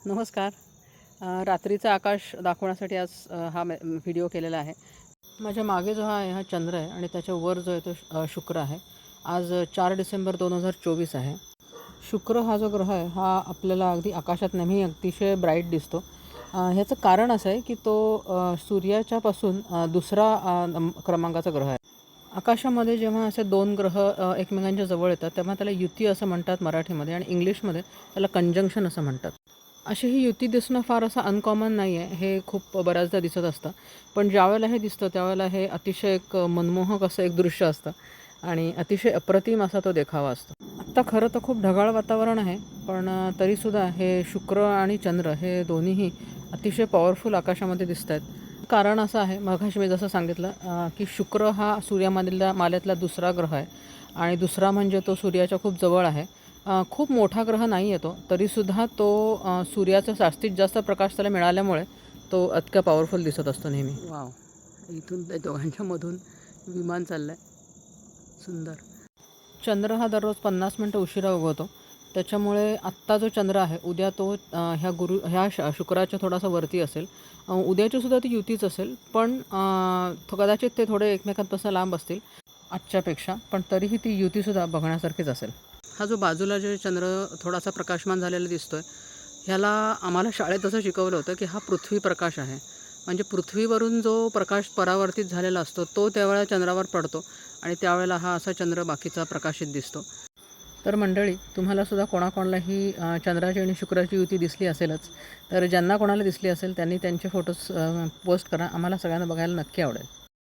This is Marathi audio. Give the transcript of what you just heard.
नमस्कार. रात्रीचं आकाश दाखवण्यासाठी आज हा व्हिडिओ केलेला आहे. माझ्या मागे जो आहे हा चंद्र आहे आणि त्याच्या वर जो आहे तो शुक्र आहे. आज 4 डिसेंबर 2024 आहे. शुक्र हा जो ग्रह आहे हा आपल्याला अगदी आकाशात नेहमी अतिशय ब्राईट दिसतो. ह्याचं कारण असं आहे की तो सूर्याच्यापासून दुसरा क्रमांकाचा ग्रह आहे. आकाशामध्ये जेव्हा असे 2 ग्रह एकमेकांच्या जवळ येतात तेव्हा त्याला युती असं म्हणतात मराठीमध्ये, आणि इंग्लिशमध्ये त्याला कंजंक्शन असं म्हणतात. अशी ही युती दिसणं फार असं अनकॉमन नाही आहे. हे खूप बऱ्याचदा दिसत असतं. पण ज्यावेळेला हे दिसतं त्यावेळेला हे अतिशय एक मनमोहक असं एक दृश्य असतं आणि अतिशय अप्रतिम असा तो देखावा असतो. आत्ता खरं तर खूप ढगाळ वातावरण आहे, पण तरीसुद्धा हे शुक्र आणि चंद्र हे दोन्हीही अतिशय पॉवरफुल आकाशामध्ये दिसत आहेत. कारण असं आहे, मघाशी मी जसं सांगितलं की शुक्र हा मालेतला दुसरा ग्रह आहे आणि दुसरा म्हणजे तो सूर्याच्या खूप जवळ आहे. खूप मोठा ग्रह नाही आहे तो, तरीसुद्धा तो सूर्याचा जास्तीत जास्त प्रकाश त्याला मिळाल्यामुळे तो इतका पॉवरफुल दिसत असतो नेहमी. वाव, इथून त्या दोघांच्यामधून विमान चाललं आहे, सुंदर. चंद्र हा दररोज 50 मिनटं उशिरा उगवतो. त्याच्यामुळे आत्ता जो चंद्र आहे उद्या तो ह्या शुक्राच्या थोडासा वरती असेल. उद्याची सुद्धा ती युतीच असेल, पण कदाचित ते थोडे एकमेकांपासून लांब असतील आजच्यापेक्षा, पण तरीही ती युतीसुद्धा बघण्यासारखीच असेल. हा जो बाजूला जे चंद्र थोडासा प्रकाशमान झालेला दिसतो आहे, ह्याला आम्हाला शाळेत असं शिकवलं होतं की हा पृथ्वी प्रकाश आहे. म्हणजे पृथ्वीवरून जो प्रकाश परावर्तित झालेला असतो तो त्यावेळेला चंद्रावर पडतो आणि त्यावेळेला हा असा चंद्र बाकीचा प्रकाशित दिसतो. तर मंडळी, तुम्हालासुद्धा कोणाकोणाला ही चंद्राची आणि शुक्राची युती दिसली असेलच. तर ज्यांना कोणाला दिसली असेल त्यांनी त्यांचे फोटोज पोस्ट करा. आम्हाला सगळ्यांना बघायला नक्की आवडेल.